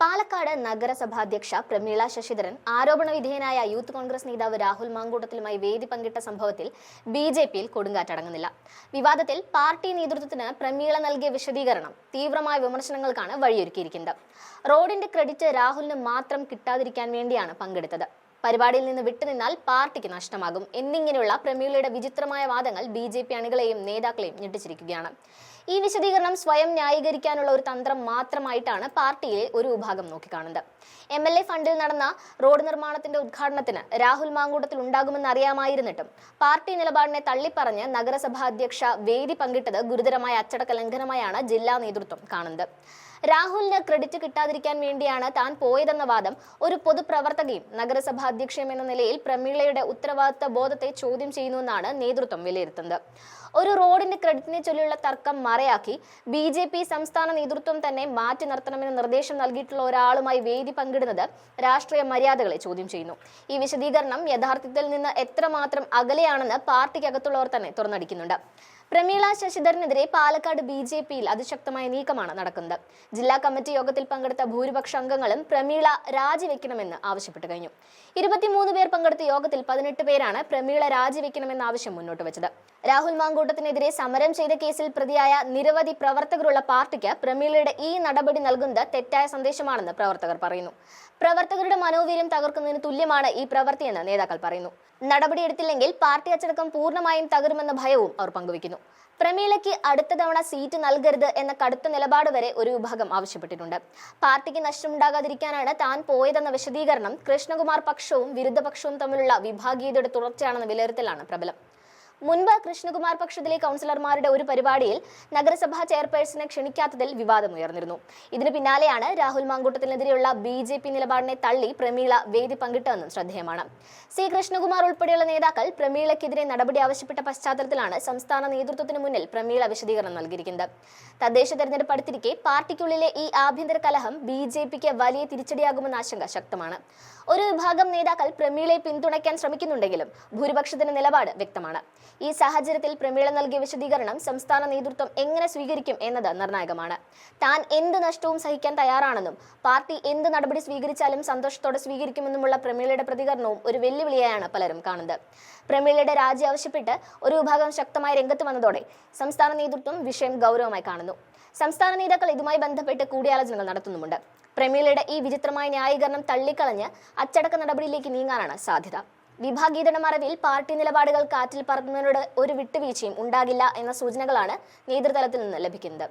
പാലക്കാട് നഗരസഭാധ്യക്ഷ പ്രമീള ശശിധരൻ ആരോപണ വിധേയനായ യൂത്ത് കോൺഗ്രസ് നേതാവ് രാഹുൽ മാങ്കൂട്ടത്തിലുമായി വേദി പങ്കിട്ട സംഭവത്തിൽ ബിജെപിയിൽ കൊടുങ്കാറ്റടങ്ങുന്നില്ല. വിവാദത്തിൽ പാർട്ടി നേതൃത്വത്തിന് പ്രമീള നൽകിയ വിശദീകരണം തീവ്രമായ വിമർശനങ്ങൾക്കാണ് വഴിയൊരുക്കിയിരിക്കുന്നത്. റോഡിന്റെ ക്രെഡിറ്റ് രാഹുലിന് മാത്രം കിട്ടാതിരിക്കാൻ വേണ്ടിയാണ് പങ്കെടുത്തത്, പരിപാടിയിൽ നിന്ന് വിട്ടുനിന്നാൽ പാർട്ടിക്ക് നഷ്ടമാകും എന്നിങ്ങനെയുള്ള പ്രമീളയുടെ വിചിത്രമായ വാദങ്ങൾ ബിജെപി അണികളെയും നേതാക്കളെയും ഞെട്ടിച്ചിരിക്കുകയാണ്. ഈ വിശദീകരണം സ്വയം ന്യായീകരിക്കാനുള്ള ഒരു തന്ത്രം മാത്രമായിട്ടാണ് പാർട്ടിയിലെ ഒരു വിഭാഗം നോക്കിക്കാണുന്നത്. MLA ഫണ്ടിൽ നടന്ന റോഡ് നിർമ്മാണത്തിന്റെ ഉദ്ഘാടനത്തിന് രാഹുൽ മാങ്കൂട്ടത്തിൽ ഉണ്ടാകുമെന്ന് അറിയാമായിരുന്നിട്ടും പാർട്ടി നിലപാടിനെ തള്ളിപ്പറഞ്ഞ് നഗരസഭാ അധ്യക്ഷ വേദി പങ്കിട്ടത് ഗുരുതരമായ അച്ചടക്ക ലംഘനമായാണ് ജില്ലാ നേതൃത്വം കാണുന്നത്. രാഹുലിന് ക്രെഡിറ്റ് കിട്ടാതിരിക്കാൻ വേണ്ടിയാണ് താൻ പോയതെന്ന വാദം ഒരു പൊതുപ്രവർത്തകയും നഗരസഭാ അധ്യക്ഷയും എന്ന നിലയിൽ പ്രമീളയുടെ ഉത്തരവാദിത്ത ബോധത്തെ ചോദ്യം ചെയ്യുന്നുവെന്നാണ് നേതൃത്വം വിലയിരുത്തുന്നത്. ഒരു റോഡിന്റെ ക്രെഡിറ്റിനെ ചൊല്ലിയുള്ള തർക്കം മറയാക്കി BJP സംസ്ഥാന നേതൃത്വം തന്നെ മാറ്റി നിർത്തണമെന്ന് നിർദ്ദേശം നൽകിയിട്ടുള്ള ഒരാളുമായി വേദി പങ്കിടുന്നത് രാഷ്ട്രീയ മര്യാദകളെ ചോദ്യം ചെയ്യുന്നു. ഈ വിശദീകരണം യഥാർത്ഥത്തിൽ നിന്ന് എത്രമാത്രം അകലെയാണെന്ന് പാർട്ടിക്കകത്തുള്ളവർ തന്നെ തുറന്നടിക്കുന്നുണ്ട്. പ്രമീള ശശിധരനെതിരെ പാലക്കാട് BJPയിൽ അതിശക്തമായ നീക്കമാണ് നടക്കുന്നത്. ജില്ലാ കമ്മിറ്റി യോഗത്തിൽ പങ്കെടുത്ത ഭൂരിപക്ഷ അംഗങ്ങളും പ്രമീള രാജിവെക്കണമെന്ന് ആവശ്യപ്പെട്ടു കഴിഞ്ഞു. 23 പേർ പങ്കെടുത്ത യോഗത്തിൽ 18 പേരാണ് പ്രമീള രാജിവെക്കണമെന്ന ആവശ്യം മുന്നോട്ട് വെച്ചത്. രാഹുൽ മാങ്കൂട്ടത്തിനെതിരെ സമരം ചെയ്ത കേസിൽ പ്രതിയായ നിരവധി പ്രവർത്തകരുള്ള പാർട്ടിക്ക് പ്രമീളയുടെ ഈ നടപടി നൽകുന്നത് തെറ്റായ സന്ദേശമാണെന്ന് പ്രവർത്തകർ പറയുന്നു. പ്രവർത്തകരുടെ മനോവീര്യം തകർക്കുന്നതിന് തുല്യമാണ് ഈ പ്രവൃത്തിയെന്ന് നേതാക്കൾ പറയുന്നു. നടപടിയെടുത്തില്ലെങ്കിൽ പാർട്ടി അച്ചടക്കം പൂർണ്ണമായും തകരുമെന്ന ഭയവും അവർ പങ്കുവയ്ക്കുന്നു. പ്രമീളയ്ക്ക് അടുത്ത തവണ സീറ്റ് നൽകരുത് എന്ന കടുത്ത നിലപാട് വരെ ഒരു വിഭാഗം ആവശ്യപ്പെട്ടിട്ടുണ്ട്. പാർട്ടിക്ക് നഷ്ടമുണ്ടാകാതിരിക്കാനാണ് താൻ പോയതെന്ന വിശദീകരണം കൃഷ്ണകുമാർ പക്ഷവും വിരുദ്ധപക്ഷവും തമ്മിലുള്ള വിഭാഗീയതയുടെ തുടർച്ചയാണെന്ന വിലയിരുത്തലാണ് പ്രബലം. മുൻപ് കൃഷ്ണകുമാർ പക്ഷത്തിലെ കൗൺസിലർമാരുടെ ഒരു പരിപാടിയിൽ നഗരസഭാ ചെയർപേഴ്സണെ ക്ഷണിക്കാത്തതിൽ വിവാദമുയർന്നിരുന്നു. ഇതിന് പിന്നാലെയാണ് രാഹുൽ മാങ്കൂട്ടത്തിനെതിരെയുള്ള BJP നിലപാടിനെ തള്ളി പ്രമീള വേദി പങ്കിട്ടതെന്നും ശ്രദ്ധേയമാണ്. C. കൃഷ്ണകുമാർ ഉൾപ്പെടെയുള്ള നേതാക്കൾ പ്രമീളയ്ക്കെതിരെ നടപടി ആവശ്യപ്പെട്ട പശ്ചാത്തലത്തിലാണ് സംസ്ഥാന നേതൃത്വത്തിന് മുന്നിൽ പ്രമീള വിശദീകരണം നൽകിയിരിക്കുന്നത്. തദ്ദേശ തെരഞ്ഞെടുപ്പ് അടുത്തിരിക്കെ പാർട്ടിക്കുള്ളിലെ ഈ ആഭ്യന്തര കലഹം BJPക്ക് വലിയ തിരിച്ചടിയാകുമെന്ന ആശങ്ക ശക്തമാണ്. ഒരു വിഭാഗം നേതാക്കൾ പ്രമീളയെ പിന്തുണയ്ക്കാൻ ശ്രമിക്കുന്നുണ്ടെങ്കിലും ഭൂരിപക്ഷത്തിന്റെ നിലപാട് വ്യക്തമാണ്. ഈ സാഹചര്യത്തിൽ പ്രമീള നൽകിയ വിശദീകരണം സംസ്ഥാന നേതൃത്വം എങ്ങനെ സ്വീകരിക്കും എന്നത് നിർണായകമാണ്. താൻ എന്ത് നഷ്ടവും സഹിക്കാൻ തയ്യാറാണെന്നും പാർട്ടി എന്ത് നടപടി സ്വീകരിച്ചാലും സന്തോഷത്തോടെ സ്വീകരിക്കുമെന്നുമുള്ള പ്രമീളയുടെ പ്രതികരണവും ഒരു വെല്ലുവിളിയായാണ് പലരും കാണുന്നത്. പ്രമീളയുടെ രാജി ആവശ്യപ്പെട്ട് ഒരു വിഭാഗം ശക്തമായി രംഗത്ത് വന്നതോടെ സംസ്ഥാന നേതൃത്വം വിഷയം ഗൗരവമായി കാണുന്നു. സംസ്ഥാന നേതാക്കൾ ഇതുമായി ബന്ധപ്പെട്ട് കൂടിയാലോചനകൾ നടത്തുന്നുമുണ്ട്. പ്രമീളയുടെ ഈ വിചിത്രമായ ന്യായീകരണം തള്ളിക്കളഞ്ഞ് അച്ചടക്ക നടപടിയിലേക്ക് നീങ്ങാനാണ് സാധ്യത. വിഭാഗീയതയുടെ മറവിൽ പാർട്ടി നിലപാടുകൾ കാറ്റിൽ പറത്തുന്നതിനോട് ഒരു വിട്ടുവീഴ്ചയും ഉണ്ടാകില്ല എന്ന സൂചനകളാണ് നേതൃതലത്തിൽ നിന്ന് ലഭിക്കുന്നത്.